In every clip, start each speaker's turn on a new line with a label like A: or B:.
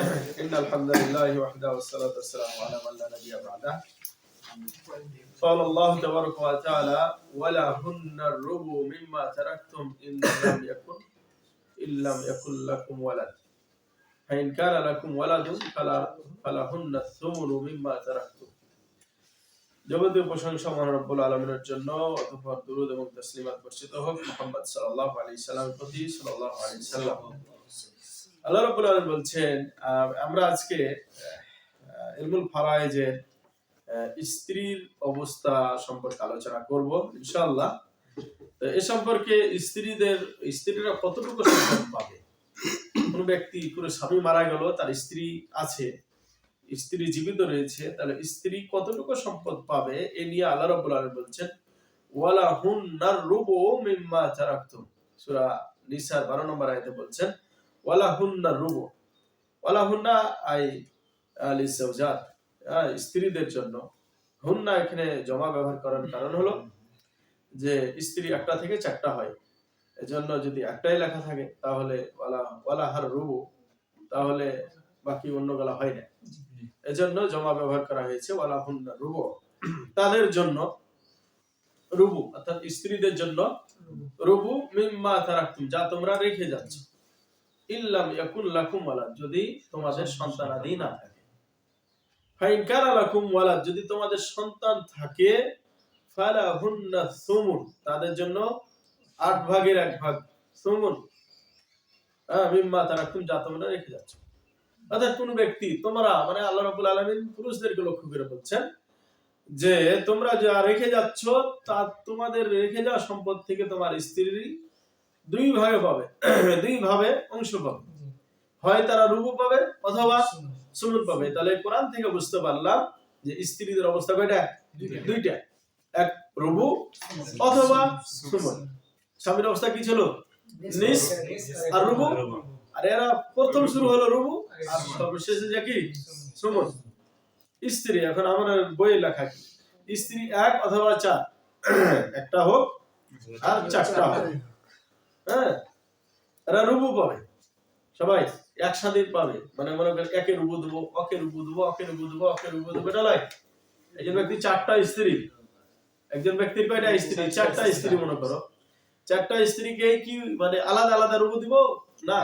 A: إن الحمد لله وحده والصلاة والسلام على من لا نبي بعده. قال الله تبارك وتعالى: ولهن الربع مما تركتم إن لم يكن لكم ولد فإن كان لكم ولد فلهن الثمن مما تركتم. যাবতীয় প্রশংসা মহান রব্বুল আলামিনের জন্য, অতঃপর দুরূদ এবং তাসলিমাত বর্ষিত হোক মুহাম্মদ সাল্লাল্লাহু আলাইহি সাল্লামের প্রতি সাল্লাল্লাহু আলাইহি সাল্লাম। আল্লাহ রাব্বুল আলামিন বলছেন, আমরা আজকে ইলমুল ফারায়েজের স্ত্রীর অবস্থা সম্পর্কে আলোচনা করব ইনশাআল্লাহ। তো এ সম্পর্কে স্ত্রীরা কতটুকু সম্পদ পাবে? কোন ব্যক্তি, কোন স্বামী মারা গেল, তার স্ত্রী আছে, স্ত্রী জীবিত রয়েছে, তাহলে স্ত্রী কতটুকু সম্পদ পাবে এ নিয়ে আল্লাহ রাব্বুল আলামিন বলছেন, ওয়ালাহুন্নার রুবু মিম্মা তারাকতুম। সূরা নিসার 12 নম্বর আয়াতে বলছেন ওয়ালাহুন্নার রুবু। ওয়ালাহুন্না আই লিজাওজাত, স্ত্রীদের জন্য। হুন্না এখানে জমা ব্যবহার করার কারণ হলো যে স্ত্রী একটা থেকে চারটা হয়, এজন্য যদি একটাই লেখা থাকে তাহলে ওয়ালাহার রুবু, তাহলে বাকি অন্যগুলো হয় না, এজন্য জমা ব্যবহার করা হয়েছে ওয়ালাহুন্নার রুবু। তাদের জন্য রুবু, অর্থাৎ স্ত্রীদের জন্য রুবু মিম্মা তারাকতুম, যা তোমরা রেখে যাচ্ছ। ইল্লাম ইয়াকুন লাকুম ওয়ালাদ, যদি তোমাদের সন্তানাদি না থাকে। ফাইন কানা লাকুম ওয়ালাদ, যদি তোমাদের সন্তান থাকে, ফালাহুন্না সুমুন, তাদের জন্য 8 ভাগের 1 ভাগ, সুমুন মিম্মা তারাকতুম, যা তোমরা রেখে যাচ্ছ। অর্থাৎ কোন ব্যক্তি, তোমরা মানে আল্লাহ রাব্বুল আলামিন পুরুষদেরকে লক্ষ্য করে বলছেন যে তোমরা যা রেখে যাচ্ছ তা তোমাদের রেখে যাওয়া সম্পদ থেকে তোমার স্ত্রী 2 ভাগে পাবে, 2 ভাবে অংশ পাবে। হয় তারা রুবু পাবে অথবা সুমুন পাবে। তাহলে কোরআন থেকে বুঝতে পারলাম যে স্ত্রীদের অবস্থা কয়টা? 2টা, এক রুবু অথবা সুমুন। স্বামীর অবস্থা কি ছিল? নিস আর রুবু। আর এরা প্রথম শুরু হলো রুবু আর সর্বশেষে যে কি? সুমুন। স্ত্রী, এখন আমাদের বইয়ে লেখা কি? স্ত্রী 1 অথবা 4, একটা হোক আর 4টা হোক, হ্যাঁ, এরা রুবু পাবে, সবাই একসাথে পাবে। মানে মনে করেন একে রুবু দেবো, ওকে রুবু দেবো, ওকে রুবু দেবো, ওকে রুবু দেবো, এটা নয়। একজন ব্যক্তি 4টা স্ত্রী, একজন ব্যক্তির কয়টা স্ত্রী? 4টা স্ত্রী মনে করো। 4টা স্ত্রীকে কি মানে আলাদা আলাদা রুবু দিব? না,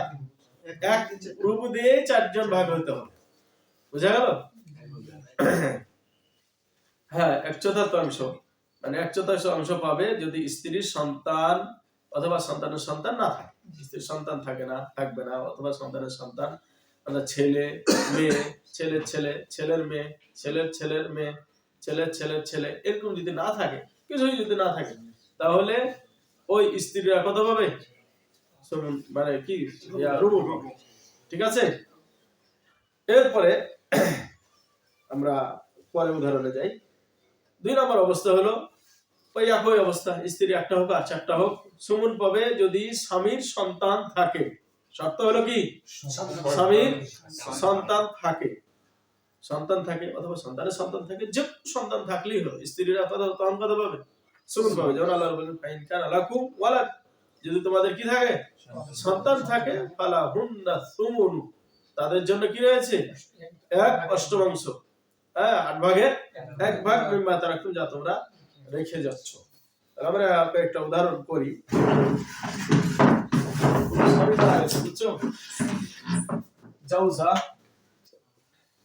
A: এক রুবু দিয়ে 4 জন ভাগ হতে হবে। বুঝা গেল? হ্যাঁ, 1/4 মানে 1/4 অংশ পাবে যদি স্ত্রীর সন্তান অথবা সন্তানের সন্তান না থাকে। স্ত্রীর সন্তান থাকবে না, অথবা সন্তানের সন্তান মানে ছেলে মেয়ে, ছেলের ছেলে, ছেলের মেয়ে, ছেলের ছেলের মেয়ে, ছেলের ছেলের ছেলে, এরকম যদি না থাকে, কিছুই যদি না থাকে, তাহলে ওই স্ত্রীরা কত পাবে? মানে কি রুবু পাবে। ঠিক আছে? এরপরে আমরা পরে উদাহরণে যাই। 2 নম্বর অবস্থা হলো ওই একই অবস্থা, স্ত্রী একটা হোক আর 4টা হোক, সুমুন পাবে যদি স্বামীর সন্তান থাকে। শর্ত হলো কি? স্বামীর সন্তান থাকে অথবা সন্তানের সন্তান থাকে, যে সন্তান থাকলেই হলো, স্ত্রীরা তখন কত পাবে? সুমুন পাবে। যেমন আল্লাহ বলেন, ফাইন কানা লাকুম ওয়ালাদ, যদি তোমাদের কি থাকে? সন্তান থাকে, ফালাহুন্না সুমুন, তাদের জন্য কি রয়েছে? 1/8, হ্যাঁ, 8 ভাগের 1 ভাগ মিম্মা তারাকতুম, যা তোমরা রেখে যাচ্ছ। আমরা একটা উদাহরণ করি। জাউজা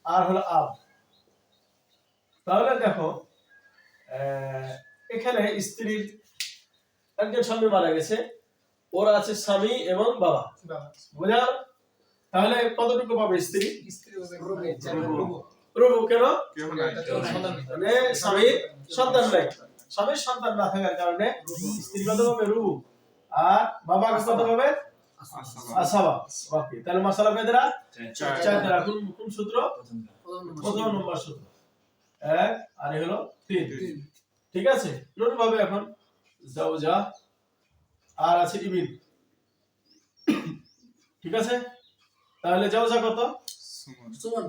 A: আর হলো আব। তাহলে দেখো এখানে স্ত্রীর একজন স্বামী মারা গেছে, ওরা আছে স্বামী এবং বাবা, বুঝা? তাহলে কতটুকু পাবে স্ত্রী? রুবু। কেন? মানে স্বামীর সন্তান নাই, স্বামীর সন্তান না থাকার কারণে স্ত্রী কত পাবে? রুবু। আর বাবা কত পাবে? আসাবা। ওকে, তাহলে মাসালা কয়টা? 4টা। কোন সূত্র? প্রথম নম্বর সূত্র। 1 আর এই হলো 3। ঠিক আছে? নোট ভাবে এখন জাওজা আর আছে ইবিন। ঠিক আছে? তাহলে জাওজা কত? সুমন।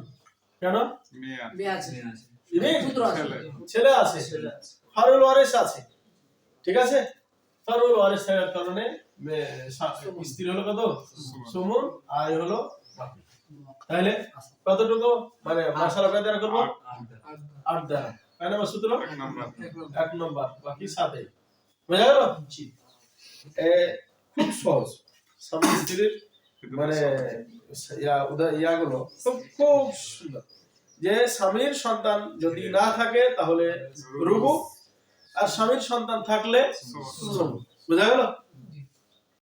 A: কেন? মেয়ে আছে, ছেলে আছে, ফারুল ওয়ারিস আছে। ঠিক আছে? ফারুল ওয়ারিস থাকার কারণে স্ত্রী হলো কত? সুমুন, আর হলো বাকি। তাহলে কতটুকু মানে মাশাআল্লাহ কয় দ্বারা করব 8 দ্বারা কয় নম্বর সূত্র 1 নম্বর বাকি 7 বুঝা গেল খুব সহজ স্বামী স্ত্রীর মানে ইয়াগুলো খুব সুন্দর যে স্বামীর সন্তান যদি না থাকে তাহলে রুবু আর স্বামীর সন্তান থাকলে সুলু বুঝা গেল